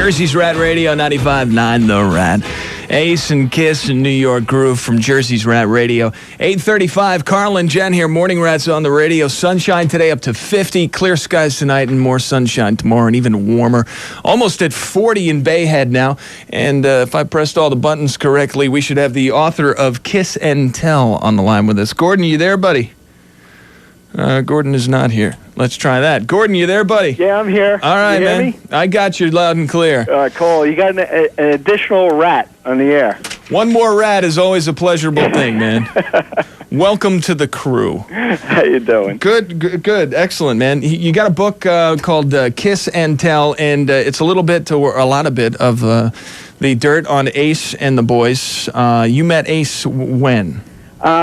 Jersey's Rat Radio, 95.9 The Rat. Ace and Kiss and New York Groove from Jersey's Rat Radio. 8:35, Carl and Jen here. Morning Rats on the radio. Sunshine today up to 50. Clear skies tonight and more sunshine tomorrow and even warmer. Almost at 40 in Bayhead now. And if I pressed all the buttons correctly, we should have the author of Kiss and Tell on the line with us. Gordon, you there, buddy? Gordon is not here. Let's try that. Gordon, you there, buddy? Yeah, I'm here. All right, you hear man. Me? I got you loud and clear. Cool. You got an additional rat on the air. One more rat is always a pleasurable thing, man. Welcome to the crew. How you doing? Good. Excellent, man. You got a book called Kiss and Tell, and it's a lot of the dirt on Ace and the boys. You met Ace when?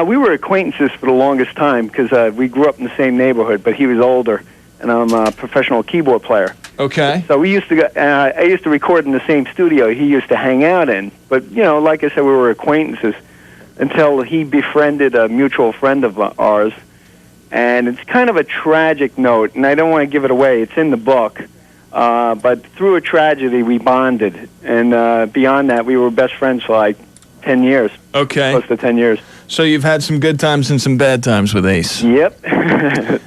We were acquaintances for the longest time because we grew up in the same neighborhood, but he was older, and I'm a professional keyboard player. Okay. So we used to go, I used to record in the same studio he used to hang out in. But, you know, like I said, we were acquaintances until he befriended a mutual friend of ours. And it's kind of a tragic note, and I don't want to give it away. It's in the book. But through a tragedy, we bonded. And beyond that, we were best friends for like 10 years. Okay. Close to 10 years. So you've had some good times and some bad times with Ace. Yep.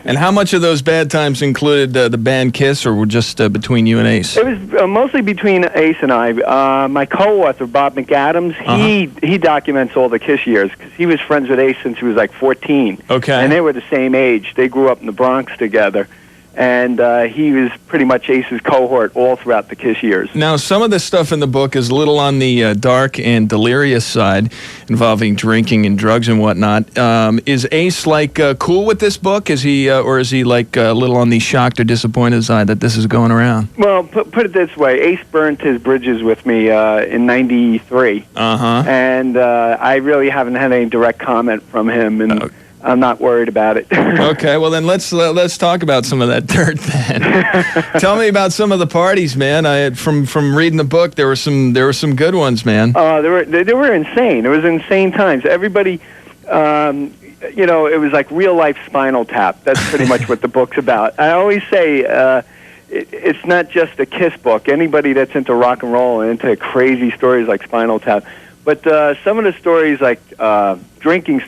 And how much of those bad times included the band Kiss, or were just between you and Ace? It was mostly between Ace and I. My co-author, Bob McAdams, he documents all the Kiss years because he was friends with Ace since he was like 14. Okay. And they were the same age. They grew up in the Bronx together. And he was pretty much Ace's cohort all throughout the Kiss years. Now, some of the stuff in the book is a little on the dark and delirious side, involving drinking and drugs and whatnot. Is Ace cool with this book? Is he, or is he like a little on the shocked or disappointed side that this is going around? Well, put it this way: Ace burnt his bridges with me in '93. And I really haven't had any direct comment from him, and I'm not worried about it. Okay, well then let's talk about some of that dirt then. Tell me about some of the parties, man. From reading the book, there were some good ones, man. They were insane. It was insane times. Everybody, it was like real life Spinal Tap. That's pretty much what the book's about. I always say it's not just a Kiss book. Anybody that's into rock and roll and into crazy stories like Spinal Tap. But some of the stories, like drinking,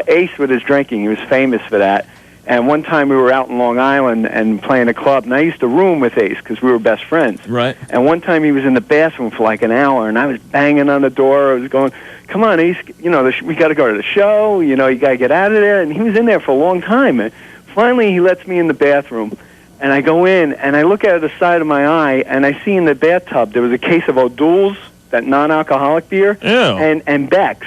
Ace with his drinking, he was famous for that. And one time we were out in Long Island and playing a club, and I used to room with Ace because we were best friends. Right. And one time he was in the bathroom for like an hour, and I was banging on the door. I was going, "Come on, Ace, we got to go to the show. You got to get out of there." And he was in there for a long time. And finally, he lets me in the bathroom, and I go in, and I look at the side of my eye, and I see in the bathtub there was a case of O'Doul's, that non-alcoholic beer, and Beck's,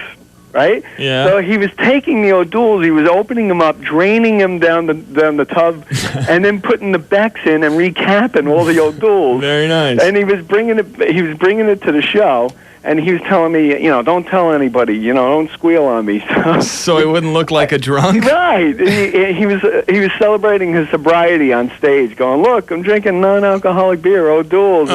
right? Yeah. So he was taking the O'Doul's, he was opening them up, draining them down the tub, and then putting the Beck's in and recapping all the O'Doul's. Very nice. And he was bringing it to the show. And he was telling me, don't tell anybody, don't squeal on me. So he wouldn't look like a drunk? Right. He was celebrating his sobriety on stage, going, "Look, I'm drinking non-alcoholic beer, O'Doul's."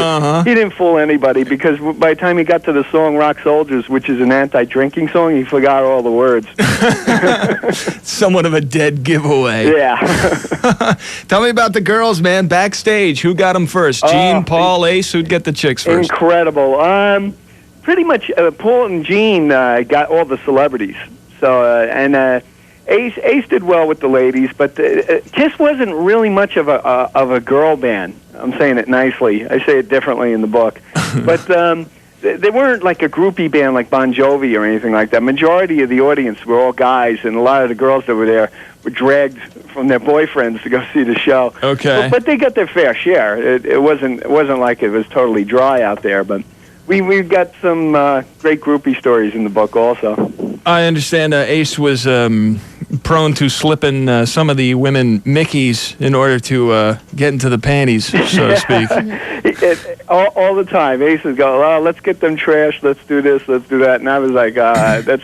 He didn't fool anybody because by the time he got to the song "Rock Soldiers," which is an anti-drinking song, he forgot all the words. Somewhat of a dead giveaway. Yeah. Tell me about the girls, man. Backstage, who got them first? Gene, Paul, Ace? Who'd get the chicks first? Incredible. Pretty much, Paul and Gene got all the celebrities. So, Ace did well with the ladies, but Kiss wasn't really much of a girl band. I'm saying it nicely. I say it differently in the book, but they weren't like a groupie band like Bon Jovi or anything like that. Majority of the audience were all guys, and a lot of the girls that were there were dragged from their boyfriends to go see the show. Okay, but they got their fair share. It wasn't like it was totally dry out there, but. We've got some great groupie stories in the book also. I understand Ace was prone to slipping some of the women Mickeys in order to get into the panties, so to speak. All the time. Ace would go, "Oh, let's get them trashed, let's do this, let's do that." And I was like, that's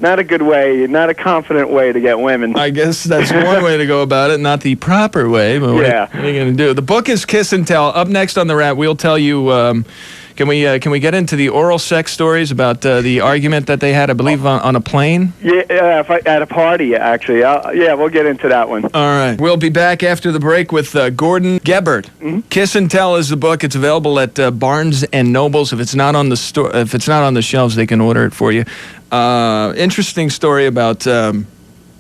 not a good way, not a confident way to get women. I guess that's one way to go about it, not the proper way, but what are you going to do? The book is Kiss and Tell. Up next on the Rat, we'll tell you... Can we get into the oral sex stories about the argument that they had, I believe, on a plane? Yeah, at a party, actually. We'll get into that one. All right. We'll be back after the break with Gordon Gebert. Mm-hmm. Kiss and Tell is the book. It's available at Barnes and Nobles. If it's not on the shelves, they can order it for you. Interesting story about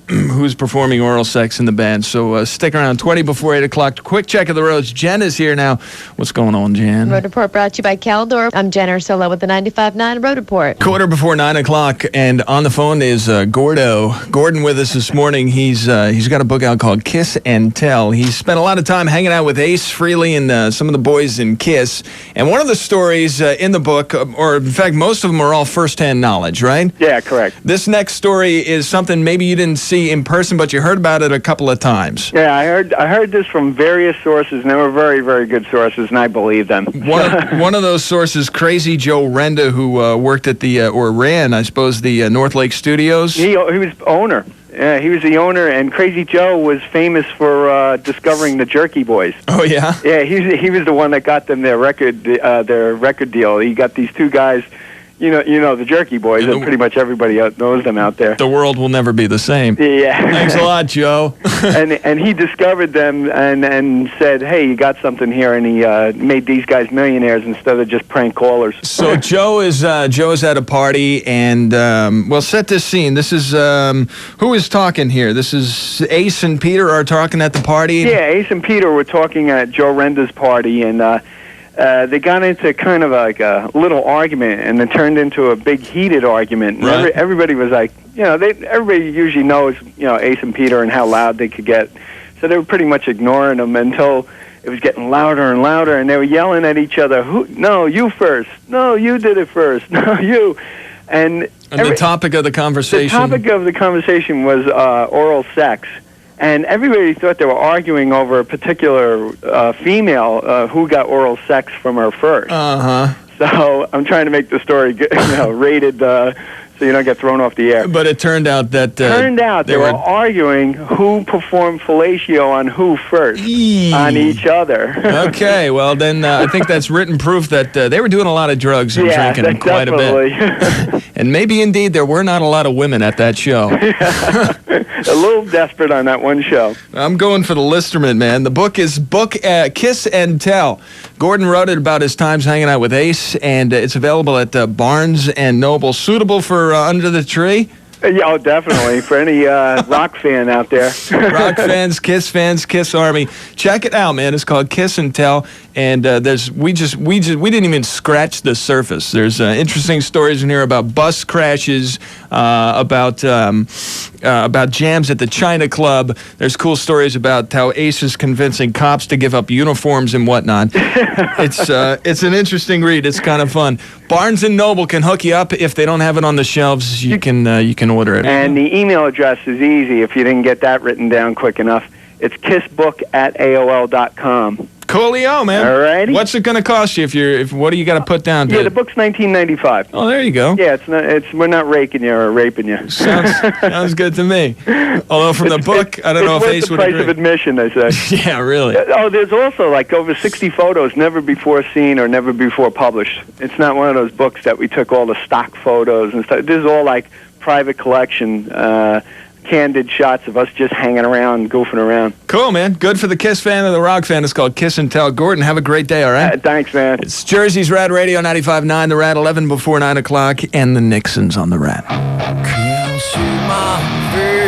who's performing oral sex in the band. So stick around. 20 before 8 o'clock. Quick check of the roads. Jen is here now. What's going on, Jen? Road Report brought to you by Caldor. I'm Jen Ursola with the 95.9 Road Report. Quarter before 9 o'clock, and on the phone is Gordon with us this morning. He's got a book out called Kiss and Tell. He's spent a lot of time hanging out with Ace Frehley and some of the boys in Kiss. And one of the stories in the book, or in fact, most of them are all firsthand knowledge, right? Yeah, correct. This next story is something maybe you didn't see in person, but you heard about it a couple of times. Yeah, I heard this from various sources, and they were very, very good sources, and I believe them. One of those sources, Crazy Joe Renda, who worked at or ran, I suppose, the North Lake Studios. He was owner. Yeah, he was the owner, and Crazy Joe was famous for discovering the Jerky Boys. Oh yeah. Yeah, he was the one that got them their record deal. He got these two guys. You know the Jerky Boys, and pretty much everybody knows them out there. The world will never be the same. Yeah. Thanks a lot, Joe. and he discovered them and said, hey, you got something here, and he made these guys millionaires instead of just prank callers. So Joe is at a party, and set this scene. This is who is talking here? This is Ace and Peter are talking at the party. Yeah, Ace and Peter were talking at Joe Renda's party, and they got into kind of like a little argument, and it turned into a big heated argument. And right. Everybody was like, everybody usually knows, Ace and Peter and how loud they could get. So they were pretty much ignoring them until it was getting louder and louder, and they were yelling at each other. No, you first. No, you did it first. No, you. And the topic of the conversation? The topic of the conversation was oral sex. And everybody thought they were arguing over a particular female who got oral sex from her first. Uh-huh. So I'm trying to make the story rated so you don't get thrown off the air. But it turned out that... they were arguing who performed fellatio on who first on each other. Okay, well then I think that's written proof that they were doing a lot of drugs and drinking quite a bit. And maybe indeed there were not a lot of women at that show. A little desperate on that one show. I'm going for the Listerman, man. The book is Kiss and Tell. Gordon wrote it about his times hanging out with Ace, and it's available at Barnes and Noble. Suitable for under the tree? Yeah, definitely. For any rock fan out there. Rock fans, Kiss Army. Check it out, man. It's called Kiss and Tell, and we didn't even scratch the surface. There's interesting stories in here about bus crashes, about jams at the China Club. There's cool stories about how Ace is convincing cops to give up uniforms and whatnot. It's an interesting read. It's kind of fun. Barnes and Noble can hook you up if they don't have it on the shelves. You can order it. And the email address is easy if you didn't get that written down quick enough. It's kissbook@aol.com. Coolio, man. All righty. What's it going to cost you what do you got to put down? Yeah, the book's $19.95. Oh, there you go. Yeah, we're not raking you or raping you. Sounds good to me. Although from the book, I don't know if Ace would agree. It's the price of admission, they say. Yeah, really. Oh, there's also like over 60 photos never before seen or never before published. It's not one of those books that we took all the stock photos and stuff. This is all like private collection, candid shots of us just hanging around, goofing around. Cool, man. Good for the Kiss fan and the rock fan. It's called Kiss and Tell. Gordon, have a great day, all right? Thanks, man. It's Jersey's Rat Radio 95.9, the Rat 11 before 9 o'clock, and the Nixons on the Rat. Can't see my face.